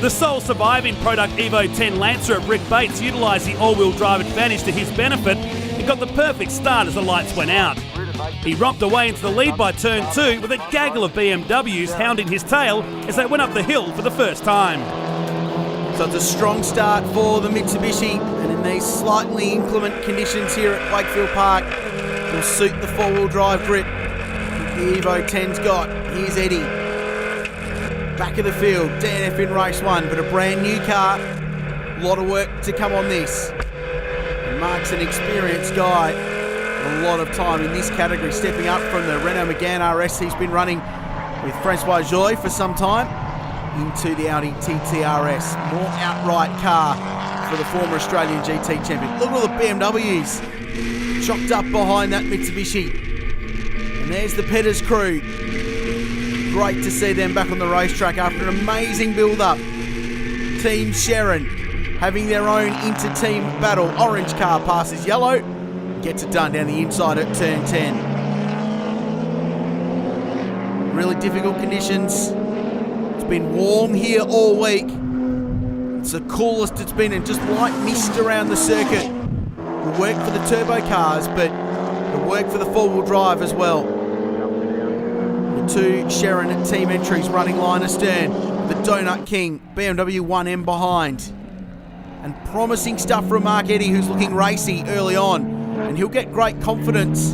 The sole surviving Product Evo 10 Lancer at Rick Bates utilised the all-wheel drive advantage to his benefit and got the perfect start as the lights went out. He romped away into the lead by turn 2 with a gaggle of BMWs hounding his tail as they went up the hill for the first time. So it's a strong start for the Mitsubishi, and in these slightly inclement conditions here at Wakefield Park will suit the four-wheel drive grip the Evo 10's got. Here's Eddie. Back of the field, DNF in race 1, but a brand new car. A lot of work to come on this. And Mark's an experienced guy. A lot of time in this category, stepping up from the Renault Megane RS he's been running with Francois Joy for some time into the Audi TT-RS. More outright car for the former Australian GT champion. Look at all the BMWs chocked up behind that Mitsubishi. And there's the Petters crew. Great to see them back on the racetrack after an amazing build-up. Team Shannon having their own inter-team battle. Orange car passes yellow, gets it done down the inside at turn 10. Really difficult conditions. It's been warm here all week. It's the coolest it's been, and just light mist around the circuit. It'll work for the turbo cars, but it'll work for the four-wheel drive as well. Two Shannon team entries running line astern. The Donut King BMW 1M behind. And promising stuff from Mark Eddy, who's looking racy early on. And he'll get great confidence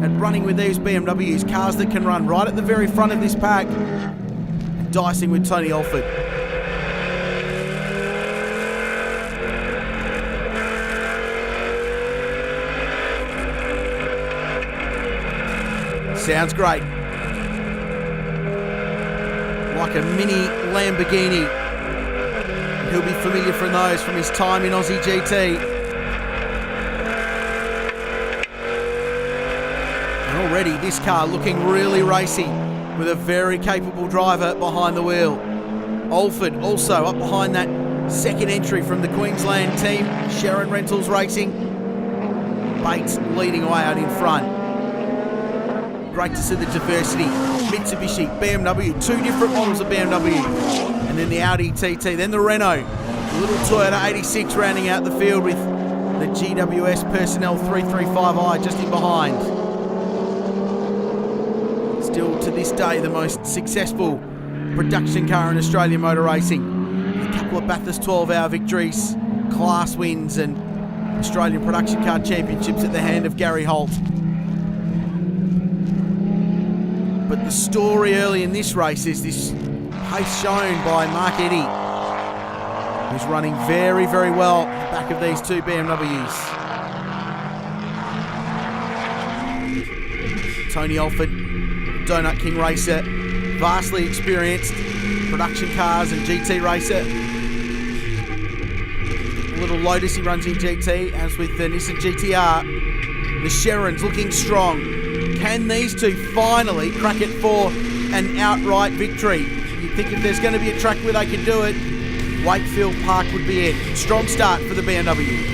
at running with these BMWs, cars that can run right at the very front of this pack. And dicing with Tony Alford. Sounds great. Like a mini Lamborghini. He'll be familiar from those from his time in Aussie GT. And already this car looking really racy with a very capable driver behind the wheel. Alford also up behind that second entry from the Queensland team, Sharon Rentals Racing. Bates leading away out in front. Great to see the diversity. Mitsubishi, BMW, two different models of BMW. And then the Audi TT, then the Renault. The little Toyota 86 rounding out the field with the GWS Personnel 335i just in behind. Still to this day the most successful production car in Australian motor racing. A couple of Bathurst 12-hour victories, class wins and Australian production car championships at the hand of Gary Holt. But the story early in this race is this pace shown by Mark Eddy, who's running very, very well at the back of these two BMWs. Tony Alford, Donut King racer, vastly experienced production cars and GT racer. The little Lotus he runs in GT, as with the Nissan GTR. The Sharons looking strong. Can these two finally crack it for an outright victory? You think if there's going to be a track where they can do it, Wakefield Park would be it. Strong start for the BMW.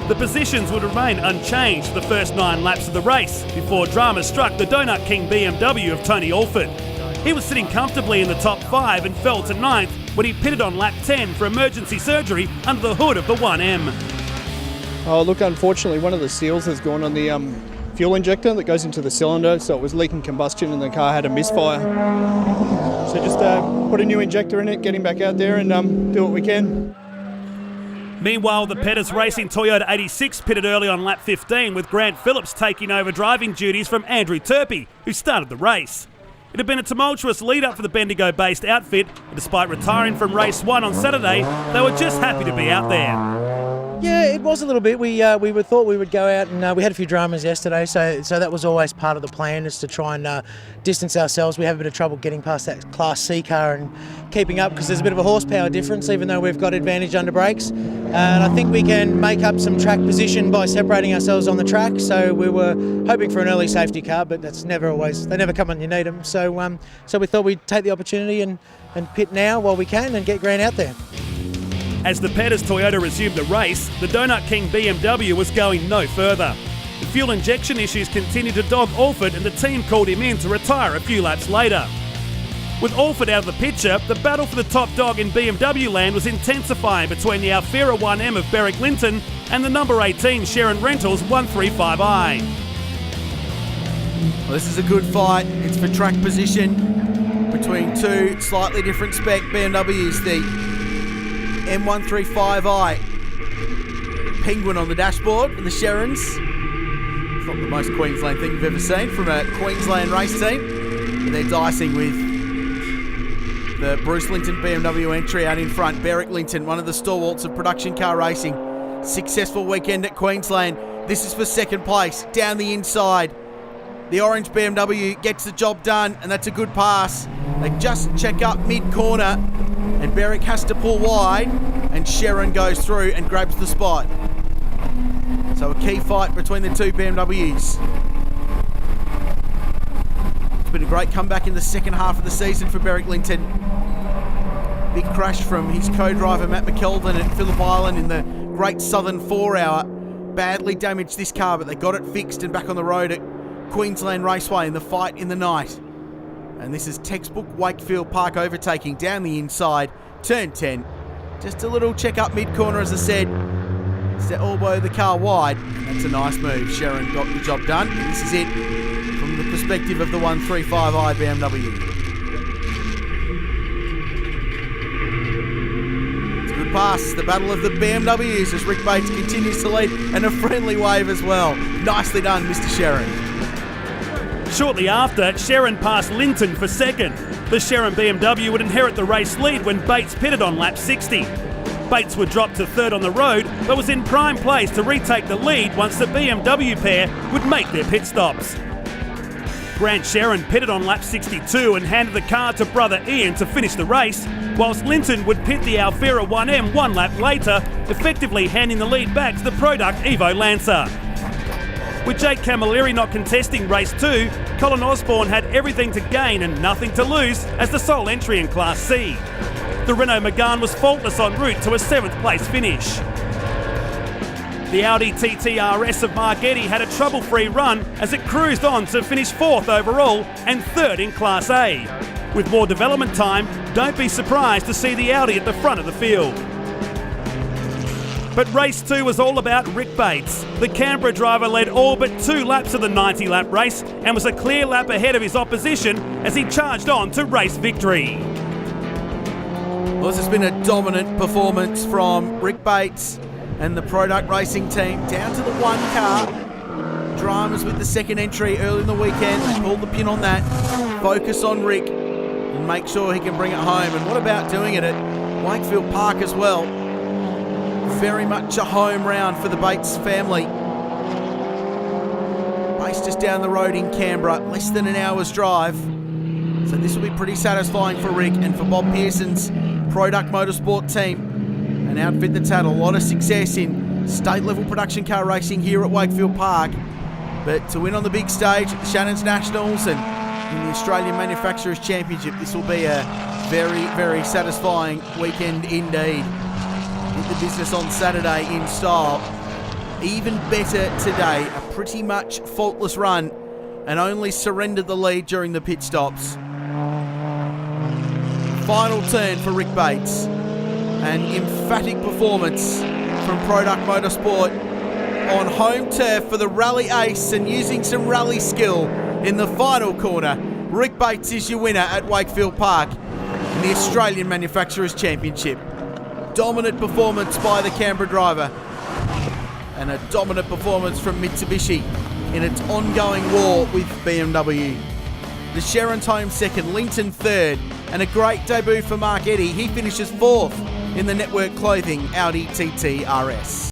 The positions would remain unchanged for the first 9 laps of the race before drama struck the Donut King BMW of Tony Alford. He was sitting comfortably in the top 5 and fell to 9th when he pitted on lap 10 for emergency surgery under the hood of the 1M. Oh, look, unfortunately, one of the seals has gone on the fuel injector that goes into the cylinder, so it was leaking combustion and the car had a misfire. So just put a new injector in it, get him back out there and do what we can. Meanwhile, the Petters Racing Toyota 86 pitted early on lap 15 with Grant Phillips taking over driving duties from Andrew Turpey, who started the race. It had been a tumultuous lead-up for the Bendigo-based outfit, and despite retiring from race 1 on Saturday, they were just happy to be out there. Yeah, it was a little bit. We thought we would go out and we had a few dramas yesterday, so that was always part of the plan, is to try and distance ourselves. We have a bit of trouble getting past that Class C car and keeping up because there's a bit of a horsepower difference, even though we've got advantage under brakes. And I think we can make up some track position by separating ourselves on the track. So we were hoping for an early safety car, but that's never always, they never come when you need them. So we thought we'd take the opportunity and pit now while we can and get Grant out there. As the Petters Toyota resumed the race, the Donut King BMW was going no further. The fuel injection issues continued to dog Alford, and the team called him in to retire a few laps later. With Alford out of the picture, the battle for the top dog in BMW land was intensifying between the Alfira 1M of BERIC LYNTON and the number 18 Shannon Rentals 135i. Well, this is a good fight. It's for track position between two slightly different spec BMWs. The M135i Penguin on the dashboard and the Shannons. It's not the most Queensland thing you've ever seen from a Queensland race team. But they're dicing with the Bruce Linton BMW entry out in front. BERIC LYNTON, one of the stalwarts of production car racing. Successful weekend at Queensland. This is for second place, down the inside. The orange BMW gets the job done, and that's a good pass. They just check up mid-corner, and BERIC has to pull wide, and Shannon goes through and grabs the spot. So a key fight between the two BMWs. It's been a great comeback in the second half of the season for BERIC LYNTON. Big crash from his co-driver Matt McKeldin at Phillip Island in the Great Southern 4-hour. Badly damaged this car, but they got it fixed and back on the road at Queensland Raceway in the fight in the night. And this is textbook Wakefield Park overtaking down the inside, turn 10. Just a little check up mid-corner, as I said. To elbow the car wide, and that's a nice move. Shannon got the job done, and this is it from the perspective of the 135i BMW. It's a good pass. The battle of the BMWs as Rick Bates continues to lead, and a friendly wave as well. Nicely done, Mr. Shannon. Shortly after, Shannon passed Linton for second. The Shannon BMW would inherit the race lead when Bates pitted on lap 60. Bates would drop to third on the road, but was in prime place to retake the lead once the BMW pair would make their pit stops. Grant Shannon pitted on lap 62 and handed the car to brother Ian to finish the race, whilst Linton would pit the Alfira 1M one lap later, effectively handing the lead back to the product Evo Lancer. With Jake Camilleri not contesting race 2, Colin Osborne had everything to gain and nothing to lose as the sole entry in Class C. The Renault Megane was faultless en route to a 7th place finish. The Audi TT RS of Mark Eddy had a trouble-free run as it cruised on to finish 4th overall and 3rd in Class A. With more development time, don't be surprised to see the Audi at the front of the field. But race 2 was all about Rick Bates. The Canberra driver led all but 2 laps of the 90-lap race and was a clear lap ahead of his opposition as he charged on to race victory. Well, this has been a dominant performance from Rick Bates and the Product Racing team. Down to the one car. Dramas with the second entry early in the weekend. They pulled the pin on that. Focus on Rick and make sure he can bring it home. And what about doing it at Wakefield Park as well? Very much a home round for the Bates family. Based just down the road in Canberra, less than an hour's drive. So this will be pretty satisfying for Rick and for Bob Pearson's Product Motorsport team. An outfit that's had a lot of success in state-level production car racing here at Wakefield Park. But to win on the big stage at the Shannons Nationals and in the Australian Manufacturers Championship, this will be a very, very satisfying weekend indeed. Did the business on Saturday in style. Even better today, a pretty much faultless run and only surrendered the lead during the pit stops. Final turn for Rick Bates. An emphatic performance from Product Motorsport on home turf for the rally ace and using some rally skill in the final corner. Rick Bates is your winner at Wakefield Park in the Australian Manufacturers Championship. Dominant performance by the Canberra driver and a dominant performance from Mitsubishi in its ongoing war with BMW. The Shannons home second, Linton third, and a great debut for Mark Eddy. He finishes 4th in the Network Clothing Audi TT RS.